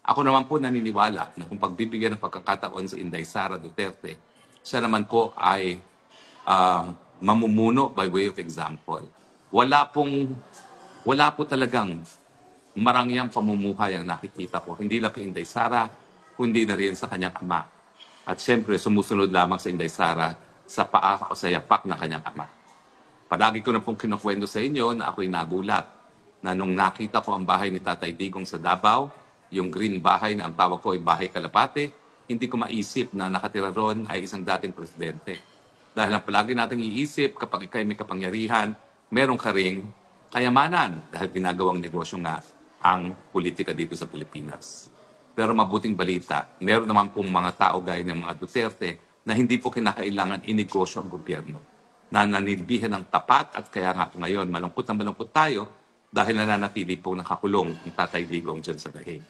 Ako naman po naniniwala na kung pagbibigyan ng pagkakataon sa Inday Sara Duterte, siya naman po ay mamumuno by way of example. Wala po talagang marangyang pamumuhay ang nakikita ko. Hindi lang kay Inday Sara, kundi na rin sa kanyang ama. At siyempre, sumusunod lamang sa Inday Sara sa paa o sa yapak ng kanyang ama. Palagi ko na pong kinukwento sa inyo na ako'y nagulat na nung nakita ko ang bahay ni Tatay Digong sa Davao, yung green bahay na ang tawag ko ay Bahay Kalapate, hindi ko maisip na nakatira ron ay isang dating presidente. Dahil ang palagi nating iisip, kapag ikay may kapangyarihan, meron ka ring kayamanan dahil ginagawang negosyo nga ang politika dito sa Pilipinas. Pero mabuting balita, meron naman pong mga tao gaya ng mga Duterte na hindi po kinakailangan inegosyo ang gobyerno. Nananilbihan ng tapat at kaya nga po ngayon malungkot tayo dahil nananatili po nakakulong ang Tatay Digong dyan sa Bahig.